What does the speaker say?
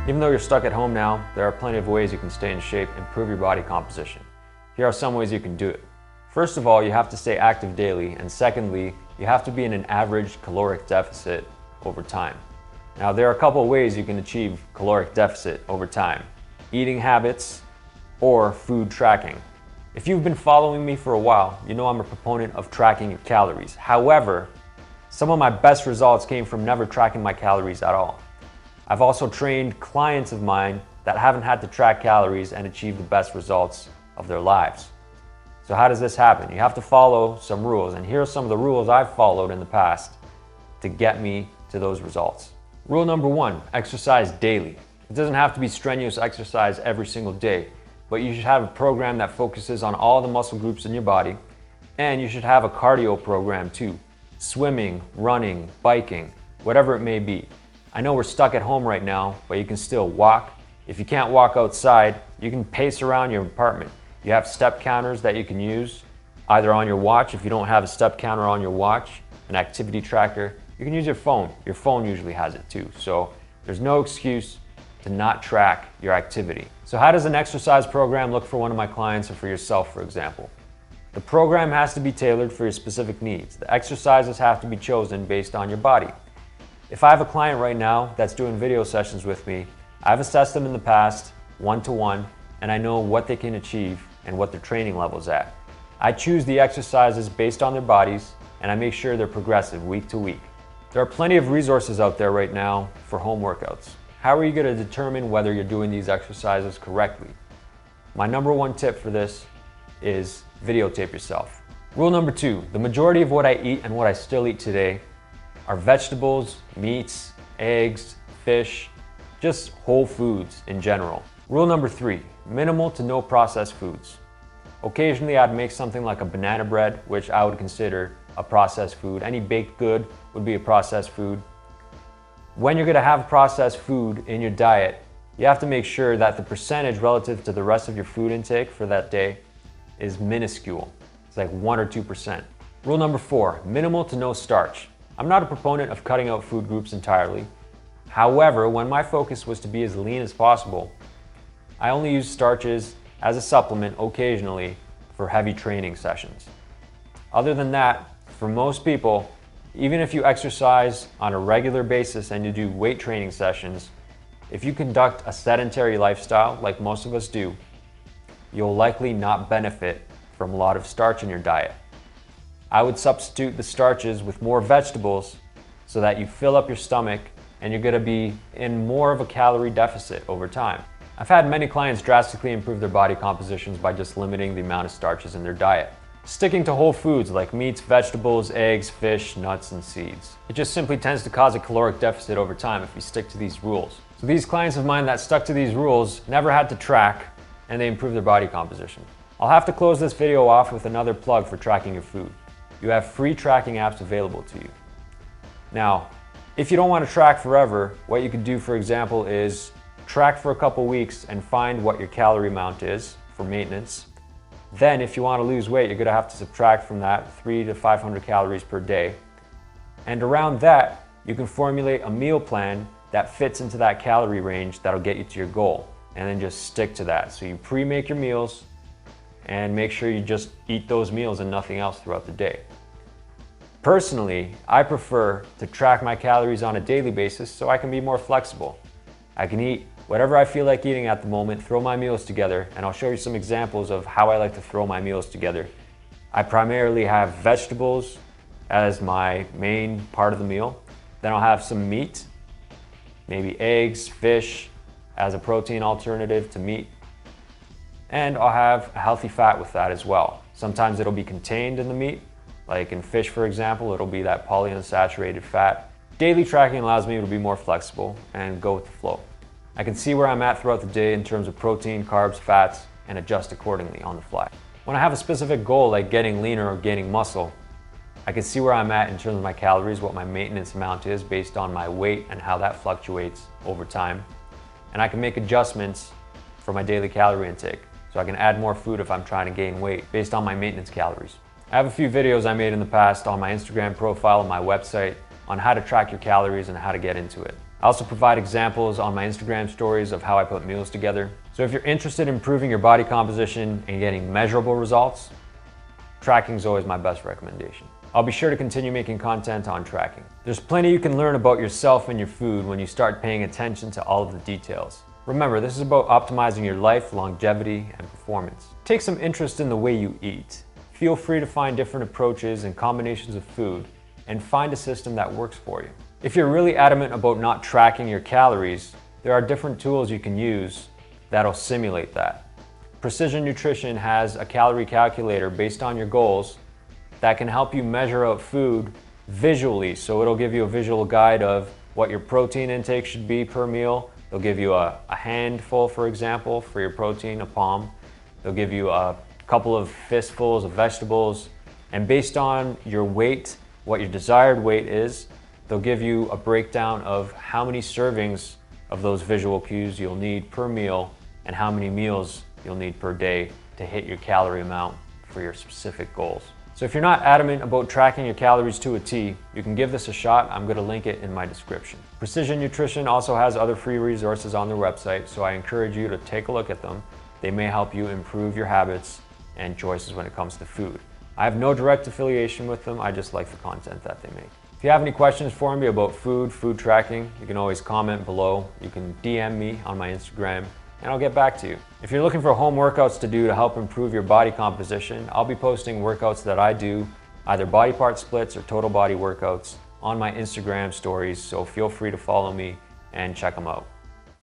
Even though you're stuck at home now, there are plenty of ways you can stay in shape, improve your body composition. Here are some ways you can do it. First of all, you have to stay active daily, and secondly, you have to be in an average caloric deficit over time. Now, there are a couple of ways you can achieve caloric deficit over time: eating habits or food tracking. If you've been following me for a while, you know I'm a proponent of tracking your calories. However, some of my best results came from never tracking my calories at all. I've also trained clients of mine that haven't had to track calories and achieve the best results of their lives. So how does this happen? You have to follow some rules, and here are some of the rules I've followed in the past to get me to those results. Rule number 1, exercise daily. It doesn't have to be strenuous exercise every single day, but you should have a program that focuses on all the muscle groups in your body, and you should have a cardio program too. Swimming, running, biking, whatever it may be. I know we're stuck at home right now, but you can still walk. If you can't walk outside, you can pace around your apartment. You have step counters that you can use, either on your watch if you don't have a step counter on your watch, an activity tracker. You can use your phone. Your phone usually has it too. So there's no excuse to not track your activity. So how does an exercise program look for one of my clients or for yourself, for example? The program has to be tailored for your specific needs. The exercises have to be chosen based on your body. If I have a client right now that's doing video sessions with me, I've assessed them in the past, one-to-one, and I know what they can achieve and what their training level's at. I choose the exercises based on their bodies, and I make sure they're progressive week to week. There are plenty of resources out there right now for home workouts. How are you going to determine whether you're doing these exercises correctly? My number 1 tip for this is videotape yourself. Rule number 2, the majority of what I eat and what I still eat today are vegetables, meats, eggs, fish, just whole foods in general. Rule number 3, minimal to no processed foods. Occasionally I'd make something like a banana bread, which I would consider a processed food. Any baked good would be a processed food. When you're going to have processed food in your diet, you have to make sure that the percentage relative to the rest of your food intake for that day is minuscule. It's like 1 or 2%. Rule number 4, minimal to no starch. I'm not a proponent of cutting out food groups entirely. However, when my focus was to be as lean as possible, I only use starches as a supplement occasionally for heavy training sessions. Other than that, for most people, even if you exercise on a regular basis and you do weight training sessions, if you conduct a sedentary lifestyle like most of us do, you'll likely not benefit from a lot of starch in your diet. I would substitute the starches with more vegetables so that you fill up your stomach and you're going to be in more of a calorie deficit over time. I've had many clients drastically improve their body compositions by just limiting the amount of starches in their diet. Sticking to whole foods like meats, vegetables, eggs, fish, nuts, and seeds. It just simply tends to cause a caloric deficit over time if you stick to these rules. So these clients of mine that stuck to these rules never had to track, and they improved their body composition. I'll have to close this video off with another plug for tracking your food. You have free tracking apps available to you. Now, if you don't want to track forever, what you could do, for example, is track for a couple weeks and find what your calorie amount is for maintenance. Then if you want to lose weight, you're going to have to subtract from that 300 to 500 calories per day. And around that, you can formulate a meal plan that fits into that calorie range that'll get you to your goal. And then just stick to that. So you pre-make your meals and make sure you just eat those meals and nothing else throughout the day. Personally, I prefer to track my calories on a daily basis so I can be more flexible. I can eat whatever I feel like eating at the moment, throw my meals together, and I'll show you some examples of how I like to throw my meals together. I primarily have vegetables as my main part of the meal. Then I'll have some meat, maybe eggs, fish as a protein alternative to meat. And I'll have a healthy fat with that as well. Sometimes it'll be contained in the meat, like in fish, for example, it'll be that polyunsaturated fat. Daily tracking allows me to be more flexible and go with the flow. I can see where I'm at throughout the day in terms of protein, carbs, fats, and adjust accordingly on the fly. When I have a specific goal like getting leaner or gaining muscle, I can see where I'm at in terms of my calories, what my maintenance amount is based on my weight and how that fluctuates over time. And I can make adjustments for my daily calorie intake. So I can add more food if I'm trying to gain weight based on my maintenance calories. I have a few videos I made in the past on my Instagram profile and my website on how to track your calories and how to get into it. I also provide examples on my Instagram stories of how I put meals together. So if you're interested in improving your body composition and getting measurable results, tracking is always my best recommendation. I'll be sure to continue making content on tracking. There's plenty you can learn about yourself and your food when you start paying attention to all of the details. Remember, this is about optimizing your life, longevity, and performance. Take some interest in the way you eat. Feel free to find different approaches and combinations of food and find a system that works for you. If you're really adamant about not tracking your calories, there are different tools you can use that'll simulate that. Precision Nutrition has a calorie calculator based on your goals that can help you measure out food visually. So it'll give you a visual guide of what your protein intake should be per meal. They'll give you a handful, for example, for your protein, a palm. They'll give you a couple of fistfuls of vegetables. And based on your weight, what your desired weight is, they'll give you a breakdown of how many servings of those visual cues you'll need per meal and how many meals you'll need per day to hit your calorie amount for your specific goals. So if you're not adamant about tracking your calories to a T, you can give this a shot. I'm going to link it in my description. Precision Nutrition also has other free resources on their website, so I encourage you to take a look at them. They may help you improve your habits and choices when it comes to food. I have no direct affiliation with them, I just like the content that they make. If you have any questions for me about food tracking, you can always comment below. You can DM me on my Instagram and I'll get back to you. If you're looking for home workouts to do to help improve your body composition, I'll be posting workouts that I do, either body part splits or total body workouts, on my Instagram stories, so feel free to follow me and check them out.